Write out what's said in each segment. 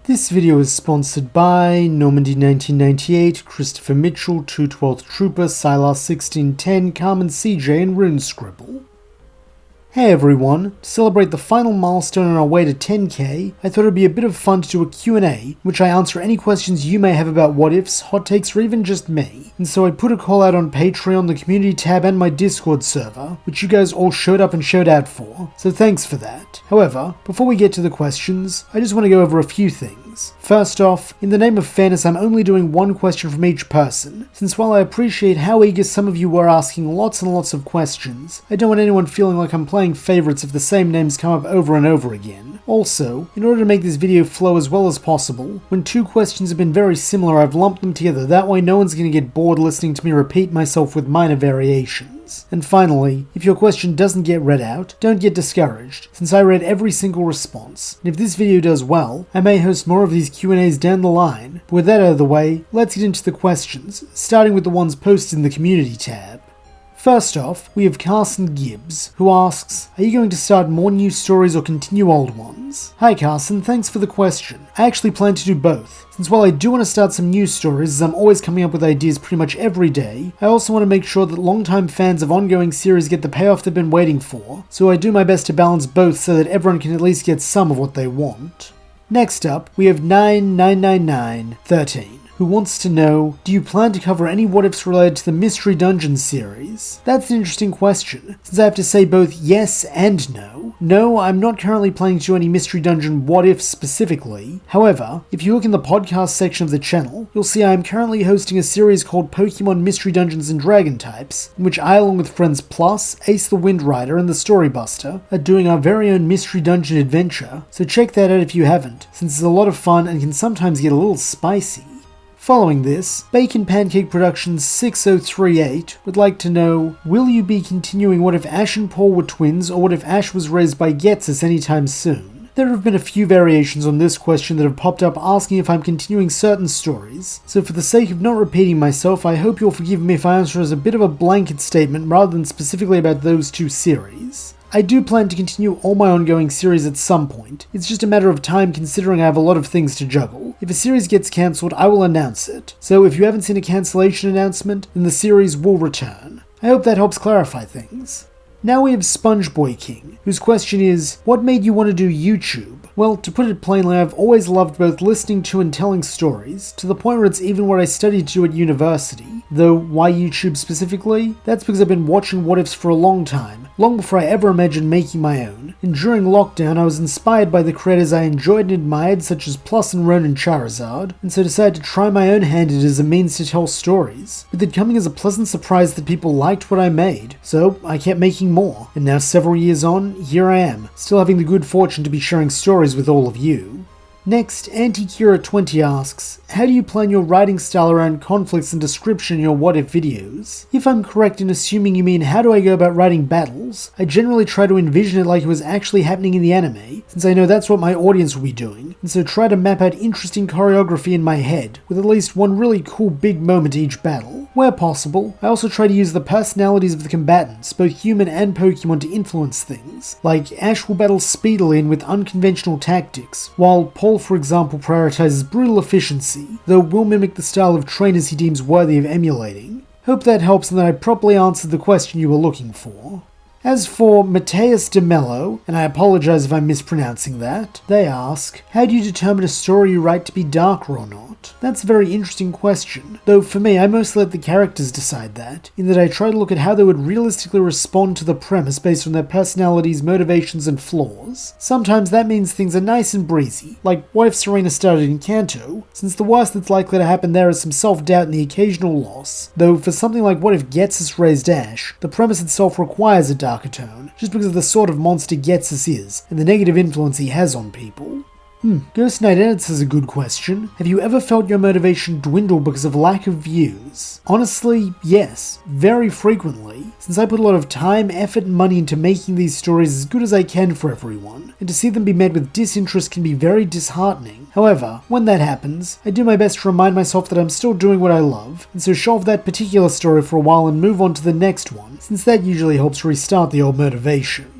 This video is sponsored by Normandy 1998, Christopher Mitchell, 212th Trooper, Silas 1610, Carmen CJ, and RuneScribble. Hey everyone, to celebrate the final milestone on our way to 10k, I thought it would be a bit of fun to do a Q&A, in which I answer any questions you may have about what ifs, hot takes, or even just me. And so I put a call out on Patreon, the community tab, and my Discord server, which you guys all showed up and showed out for, so thanks for that. However, before we get to the questions, I just want to go over a few things. First off, in the name of fairness, I'm only doing one question from each person, since while I appreciate how eager some of you were asking lots and lots of questions, I don't want anyone feeling like I'm playing favorites if the same names come up over and over again. Also, in order to make this video flow as well as possible, when two questions have been very similar, I've lumped them together, that way no one's going to get bored listening to me repeat myself with minor variations. And finally, if your question doesn't get read out, don't get discouraged, since I read every single response, and if this video does well, I may host more of these Q&As down the line. But with that out of the way, let's get into the questions, starting with the ones posted in the community tab. First off, we have Carson Gibbs, who asks, are you going to start more new stories or continue old ones? Hi Carson, thanks for the question. I actually plan to do both, since while I do want to start some new stories as I'm always coming up with ideas pretty much every day, I also want to make sure that longtime fans of ongoing series get the payoff they've been waiting for, so I do my best to balance both so that everyone can at least get some of what they want. Next up, we have 999913. Who wants to know, do you plan to cover any what-ifs related to the Mystery Dungeon series? That's an interesting question, since I have to say both yes and no. No, I'm not currently planning to do any Mystery Dungeon what-ifs specifically. However, if you look in the podcast section of the channel, you'll see I am currently hosting a series called Pokémon Mystery Dungeons and Dragon Types, in which I, along with friends Plus, Ace the Wind Rider, and the Storybuster, are doing our very own Mystery Dungeon adventure, so check that out if you haven't, since it's a lot of fun and can sometimes get a little spicy. Following this, Bacon Pancake Productions 6038 would like to know, will you be continuing What If Ash and Paul Were Twins, or What If Ash Was Raised by Getsus anytime soon? There have been a few variations on this question that have popped up asking if I'm continuing certain stories, so for the sake of not repeating myself, I hope you'll forgive me if I answer as a bit of a blanket statement rather than specifically about those two series. I do plan to continue all my ongoing series at some point. It's just a matter of time considering I have a lot of things to juggle. If a series gets cancelled, I will announce it. So if you haven't seen a cancellation announcement, then the series will return. I hope that helps clarify things. Now we have SpongeBoy King, whose question is, what made you want to do YouTube? Well, to put it plainly, I've always loved both listening to and telling stories, to the point where it's even what I studied to do at university. Though, why YouTube specifically? That's because I've been watching What Ifs for a long time, long before I ever imagined making my own, and during lockdown I was inspired by the creators I enjoyed and admired such as Plus and Ronan Charizard, and so decided to try my own hand at it as a means to tell stories, with it coming as a pleasant surprise that people liked what I made, so I kept making more, and now several years on, here I am, still having the good fortune to be sharing stories with all of you. Next, Antikira20 asks, how do you plan your writing style around conflicts and description in your What If videos? If I'm correct in assuming you mean how do I go about writing battles, I generally try to envision it like it was actually happening in the anime, since I know that's what my audience will be doing, and so try to map out interesting choreography in my head, with at least one really cool big moment each battle. Where possible, I also try to use the personalities of the combatants, both human and Pokemon, to influence things, like Ash will battle speedily and with unconventional tactics, while Paul, for example, prioritizes brutal efficiency, though will mimic the style of trainers he deems worthy of emulating. Hope that helps and that I properly answered the question you were looking for. As for Mateus de Mello, and I apologize if I'm mispronouncing that, they ask, how do you determine a story you write to be darker or not? That's a very interesting question, though for me I mostly let the characters decide that, in that I try to look at how they would realistically respond to the premise based on their personalities, motivations, and flaws. Sometimes that means things are nice and breezy, like what if Serena started in Kanto, since the worst that's likely to happen there is some self-doubt and the occasional loss, though for something like what if Getsus raised Ash, the premise itself requires a darker tone, just because of the sort of monster Getsus is, and the negative influence he has on people. Ghost Knight Edits is a good question. Have you ever felt your motivation dwindle because of lack of views? Honestly, yes, very frequently, since I put a lot of time, effort, and money into making these stories as good as I can for everyone, and to see them be met with disinterest can be very disheartening. However, when that happens, I do my best to remind myself that I'm still doing what I love, and so shelve that particular story for a while and move on to the next one, since that usually helps restart the old motivation.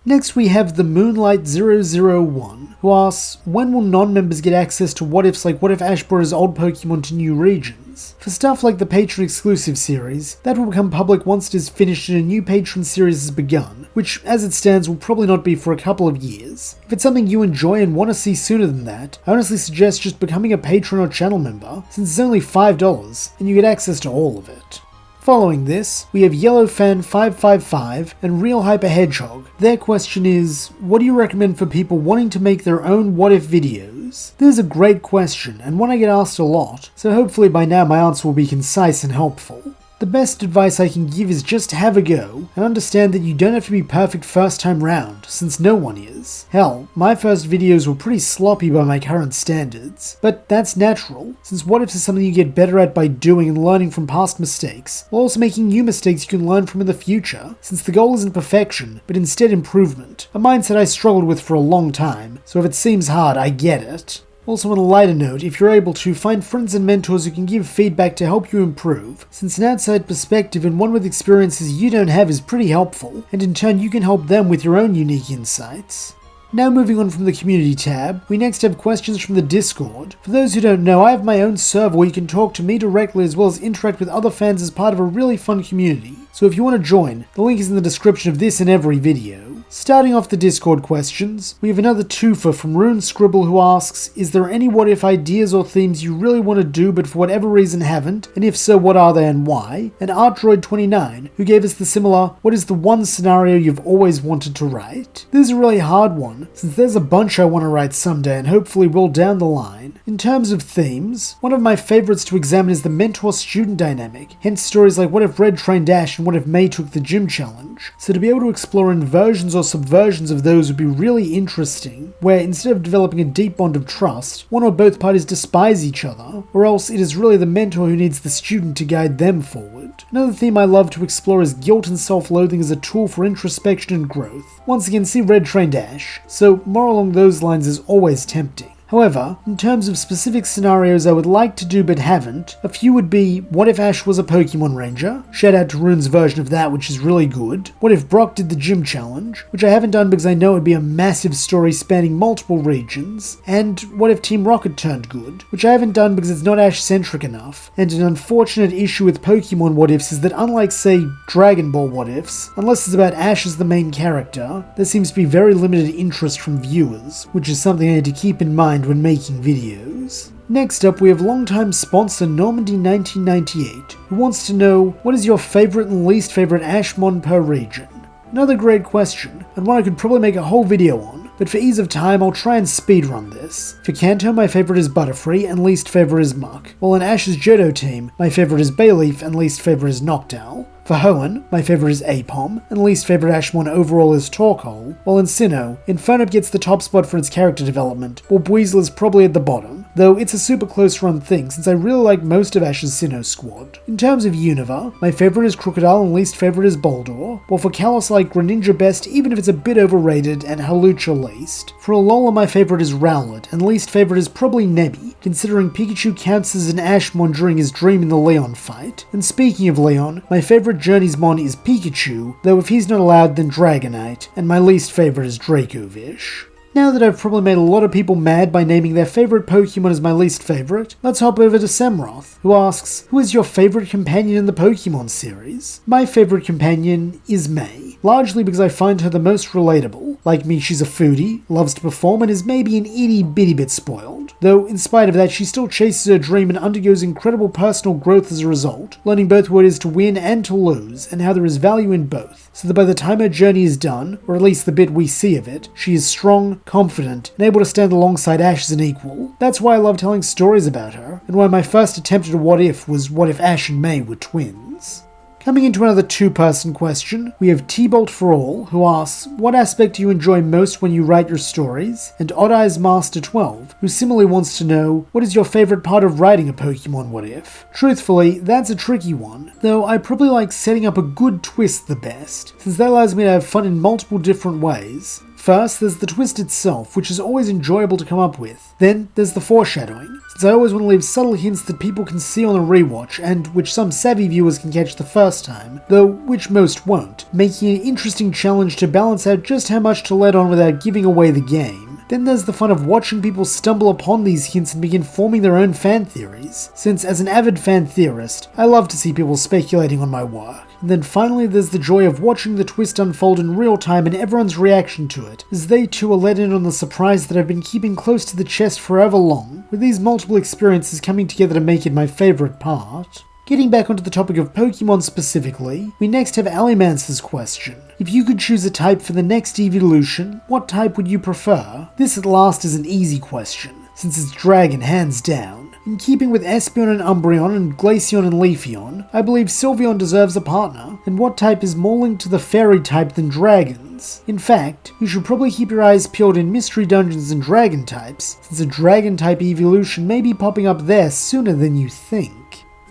Next we have the Moonlight001, who asks, when will non-members get access to what-ifs like what if Ash brought his old Pokemon to new regions? For stuff like the Patron exclusive series, that will become public once it is finished and a new Patron series has begun, which as it stands will probably not be for a couple of years. If it's something you enjoy and want to see sooner than that, I honestly suggest just becoming a patron or channel member, since it's only $5 and you get access to all of it. Following this, we have YellowFan555 and Real Hyper Hedgehog. Their question is, what do you recommend for people wanting to make their own what-if videos? This is a great question, and one I get asked a lot, so hopefully by now my answer will be concise and helpful. The best advice I can give is just have a go, and understand that you don't have to be perfect first time round, since no one is. Hell, my first videos were pretty sloppy by my current standards, but that's natural, since what ifs is something you get better at by doing and learning from past mistakes, while also making new mistakes you can learn from in the future, since the goal isn't perfection, but instead improvement, a mindset I struggled with for a long time, so if it seems hard, I get it. Also on a lighter note, if you're able to, find friends and mentors who can give feedback to help you improve, since an outside perspective and one with experiences you don't have is pretty helpful, and in turn you can help them with your own unique insights. Now moving on from the community tab, we next have questions from the Discord. For those who don't know, I have my own server where you can talk to me directly as well as interact with other fans as part of a really fun community. So if you want to join, the link is in the description of this and every video. Starting off the Discord questions, we have another twofer from Rune Scribble who asks, is there any what if ideas or themes you really want to do but for whatever reason haven't, and if so what are they and why? And ArtDroid29 who gave us the similar, what is the one scenario you've always wanted to write? This is a really hard one, since there's a bunch I want to write someday and hopefully will down the line. In terms of themes, one of my favorites to examine is the mentor-student dynamic, hence stories like what if Red trained Ash and what if May took the gym challenge. So to be able to explore inversions or subversions of those would be really interesting, where instead of developing a deep bond of trust, one or both parties despise each other, or else it is really the mentor who needs the student to guide them forward. Another theme I love to explore is guilt and self-loathing as a tool for introspection and growth. Once again, see Red trained Ash, so more along those lines is always tempting. However, in terms of specific scenarios I would like to do but haven't, a few would be, what if Ash was a Pokemon Ranger? Shout out to Rune's version of that, which is really good. What if Brock did the gym challenge? Which I haven't done because I know it would be a massive story spanning multiple regions. And what if Team Rocket turned good? Which I haven't done because it's not Ash-centric enough. And an unfortunate issue with Pokemon what ifs is that unlike, say, Dragon Ball what ifs, unless it's about Ash as the main character, there seems to be very limited interest from viewers, which is something I need to keep in mind when making videos. Next up we have longtime sponsor Normandy1998 who wants to know, what is your favourite and least favourite Ashmon per region? Another great question, and one I could probably make a whole video on, but for ease of time I'll try and speedrun this. For Kanto my favourite is Butterfree and least favourite is Muck, while in Ash's Johto team my favourite is Bayleaf and least favourite is Noctowl. For Hoenn, my favourite is Apom, and least favourite Ashmon overall is Torkoal, while in Sinnoh, Infernup gets the top spot for its character development, while Buizel is probably at the bottom, though it's a super close run thing since I really like most of Ash's Sinnoh squad. In terms of Unova, my favourite is Crocodile and least favourite is Boldore, while for Kalos I like Greninja best even if it's a bit overrated and Hawlucha least. For Alola my favourite is Rowlet, and least favourite is probably Nebby, considering Pikachu counts as an Ashmon during his dream in the Leon fight. And speaking of Leon, my favourite Journeysmon is Pikachu, though if he's not allowed then Dragonite, and my least favourite is Dracovish. Now that I've probably made a lot of people mad by naming their favourite Pokemon as my least favourite, let's hop over to Semroth, who asks, who is your favourite companion in the Pokemon series? My favourite companion is May, largely because I find her the most relatable. Like me, she's a foodie, loves to perform, and is maybe an itty bitty bit spoiled. Though, in spite of that, she still chases her dream and undergoes incredible personal growth as a result, learning both what it is to win and to lose, and how there is value in both, so that by the time her journey is done, or at least the bit we see of it, she is strong, confident, and able to stand alongside Ash as an equal. That's why I love telling stories about her, and why my first attempt at a what if was what if Ash and May were twins. Coming into another two-person question, we have T-Bolt for All, who asks, what aspect do you enjoy most when you write your stories? And Odd Eyes Master 12, who similarly wants to know, what is your favourite part of writing a Pokemon what if? Truthfully, that's a tricky one, though I probably like setting up a good twist the best, since that allows me to have fun in multiple different ways. First, there's the twist itself, which is always enjoyable to come up with. Then, there's the foreshadowing, since I always want to leave subtle hints that people can see on a rewatch, and which some savvy viewers can catch the first time, though which most won't, making an interesting challenge to balance out just how much to let on without giving away the game. Then there's the fun of watching people stumble upon these hints and begin forming their own fan theories, since as an avid fan theorist, I love to see people speculating on my work. And then finally there's the joy of watching the twist unfold in real time and everyone's reaction to it, as they too are let in on the surprise that I've been keeping close to the chest forever long, with these multiple experiences coming together to make it my favourite part. Getting back onto the topic of Pokemon specifically, we next have Alimance's question. If you could choose a type for the next evolution, what type would you prefer? This at last is an easy question, since it's Dragon hands down. In keeping with Espeon and Umbreon and Glaceon and Leafeon, I believe Sylveon deserves a partner, and what type is more linked to the fairy type than dragons? In fact, you should probably keep your eyes peeled in mystery dungeons and dragon types, since a dragon type evolution may be popping up there sooner than you think.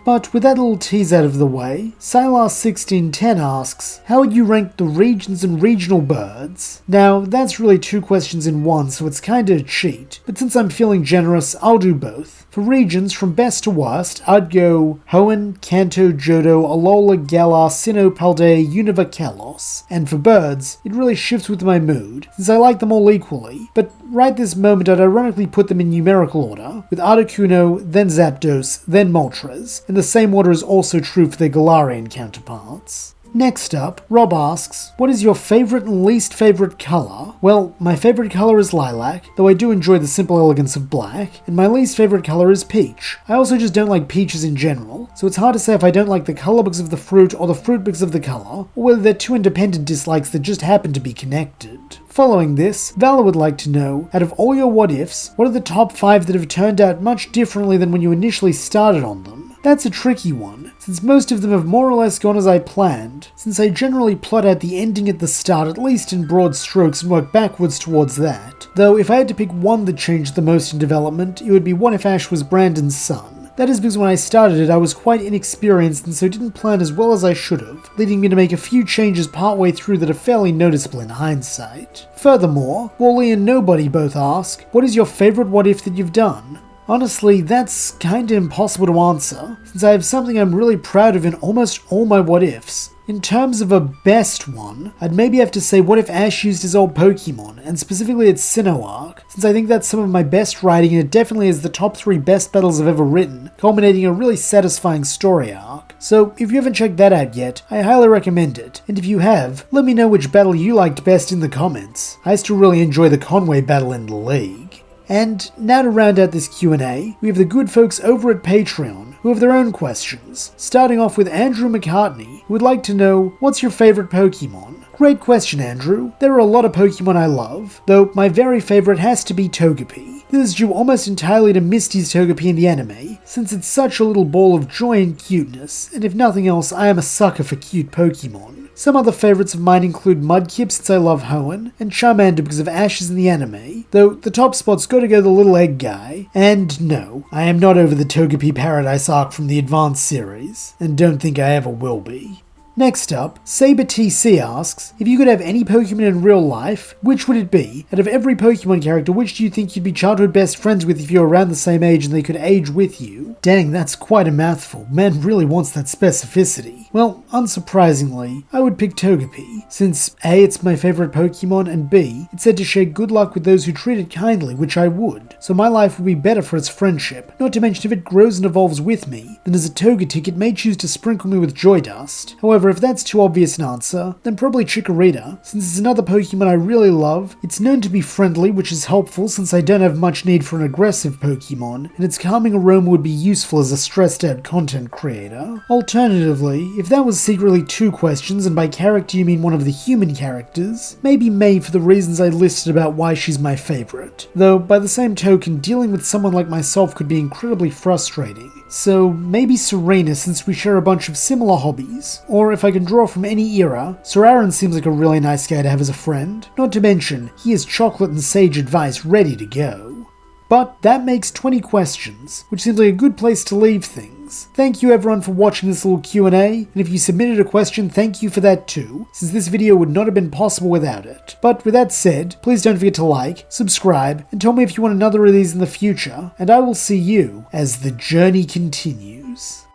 But with that little tease out of the way, Sylar1610 asks, how would you rank the regions and regional birds? Now, that's really two questions in one, so it's kinda a cheat, but since I'm feeling generous, I'll do both. For regions, from best to worst, I'd go Hoenn, Kanto, Johto, Alola, Galar, Sinnoh, Paldea, Unova, Kalos. And for birds, it really shifts with my mood, since I like them all equally, but right this moment I'd ironically put them in numerical order, with Articuno, then Zapdos, then Moltres, and the same order is also true for their Galarian counterparts. Next up, Rob asks, what is your favourite and least favourite colour? Well, my favourite colour is lilac, though I do enjoy the simple elegance of black, and my least favourite colour is peach. I also just don't like peaches in general, so it's hard to say if I don't like the colour because of the fruit or the fruit because of the colour, or whether they're two independent dislikes that just happen to be connected. Following this, Valor would like to know, out of all your what-ifs, what are the top 5 that have turned out much differently than when you initially started on them? That's a tricky one, since most of them have more or less gone as I planned, since I generally plot out the ending at the start at least in broad strokes and work backwards towards that. Though if I had to pick one that changed the most in development, it would be What If Ash Was Brandon's son. That is because when I started it I was quite inexperienced and so didn't plan as well as I should have, leading me to make a few changes partway through that are fairly noticeable in hindsight. Furthermore, Wally and Nobody both ask, what is your favourite what if that you've done? Honestly, that's kinda impossible to answer, since I have something I'm really proud of in almost all my what-ifs. In terms of a best one, I'd maybe have to say what if Ash used his old Pokemon, and specifically its Sinnoh arc, since I think that's some of my best writing and it definitely is the top 3 best battles I've ever written, culminating in a really satisfying story arc. So if you haven't checked that out yet, I highly recommend it, and if you have, let me know which battle you liked best in the comments. I still really enjoy the Conway battle in the League. And now to round out this Q&A, we have the good folks over at Patreon, who have their own questions, starting off with Andrew McCartney, who would like to know, what's your favourite Pokemon? Great question, Andrew. There are a lot of Pokemon I love, though my very favourite has to be Togepi. This is due almost entirely to Misty's Togepi in the anime, since it's such a little ball of joy and cuteness, and if nothing else, I am a sucker for cute Pokemon. Some other favourites of mine include Mudkip since I love Hoenn, and Charmander because of Ashes in the anime, though the top spot's gotta go the little egg guy. And no, I am not over the Togepi Paradise arc from the Advanced series, and don't think I ever will be. Next up, SaberTC asks, if you could have any Pokemon in real life, which would it be? Out of every Pokemon character, which do you think you'd be childhood best friends with if you're around the same age and they could age with you? Dang, that's quite a mouthful. Man really wants that specificity. Well, unsurprisingly, I would pick Togepi, since A, it's my favourite Pokemon, and B, it's said to share good luck with those who treat it kindly, which I would. So my life would be better for its friendship, not to mention if it grows and evolves with me, then as a Togetic it may choose to sprinkle me with joy dust. However, if that's too obvious an answer, then probably Chikorita, since it's another Pokemon I really love. It's known to be friendly, which is helpful since I don't have much need for an aggressive Pokemon, and its calming aroma would be useful as a stressed out content creator. Alternatively, if that was secretly 2 questions and by character you mean one of the human characters, maybe May for the reasons I listed about why she's my favourite. Though, by the same token, dealing with someone like myself could be incredibly frustrating. So maybe Serena since we share a bunch of similar hobbies. Or if I can draw from any era, Sir Aaron seems like a really nice guy to have as a friend. Not to mention, he has chocolate and sage advice ready to go. But that makes 20 questions, which seems like a good place to leave things. things. Thank you everyone for watching this little Q&A, and if you submitted a question, thank you for that too, since this video would not have been possible without it. But with that said, please don't forget to like, subscribe, and tell me if you want another of these in the future, and I will see you as the journey continues.